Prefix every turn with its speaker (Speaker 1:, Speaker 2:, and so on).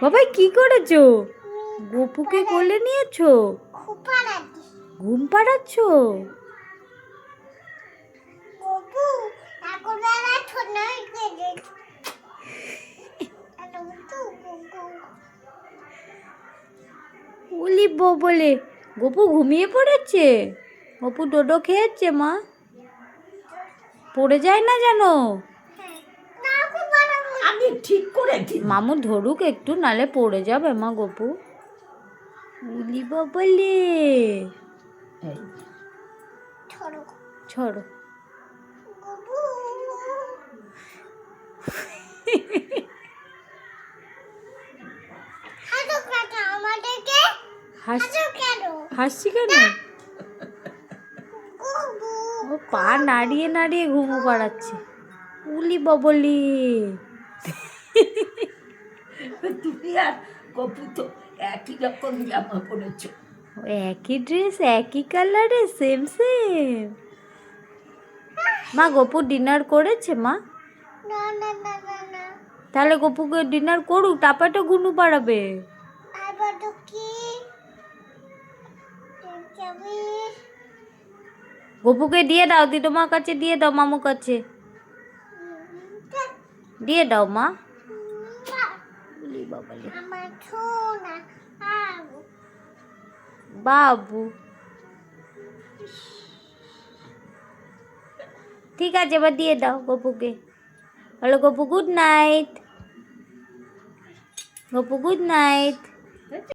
Speaker 1: বাবাই কি করেছো? গপুকে কোলে নিয়েছো? ঘুম পাড়াচ্ছো? ওলি বলে গপু ঘুমিয়ে পড়েছে। গপু ডোডো খেয়েছে মা, পড়ে যায় না জানো।
Speaker 2: আমি ঠিক করে দিই।
Speaker 1: মামু ধরুক একটু, নালে পড়ে যাবে মা গপু। উলি বলে ছড়ো। হাসছি কেন? ও পা নাড়িয়ে নাড়িয়ে ঘুমো পাড়াচ্ছে। উলি ববলি।
Speaker 2: তুমি আর গপু তো একই রকম জামা পরেছো।
Speaker 1: একই ড্রেস, একই কালারে, সেম সেম। মা গপু ডিনার করেছে মা? তাহলে গপুকে ডিনার করুক, তারপরে গুনু পাড়াবে। গপুকে দিয়ে দাও, দিদুমার কাছে দিয়ে দাও, মামুর কাছে দিয়ে দাও মা। বাবু ঠিক আছে, এবার দিয়ে দাও গপুকে। বলো Gopu good night. Gopu good night.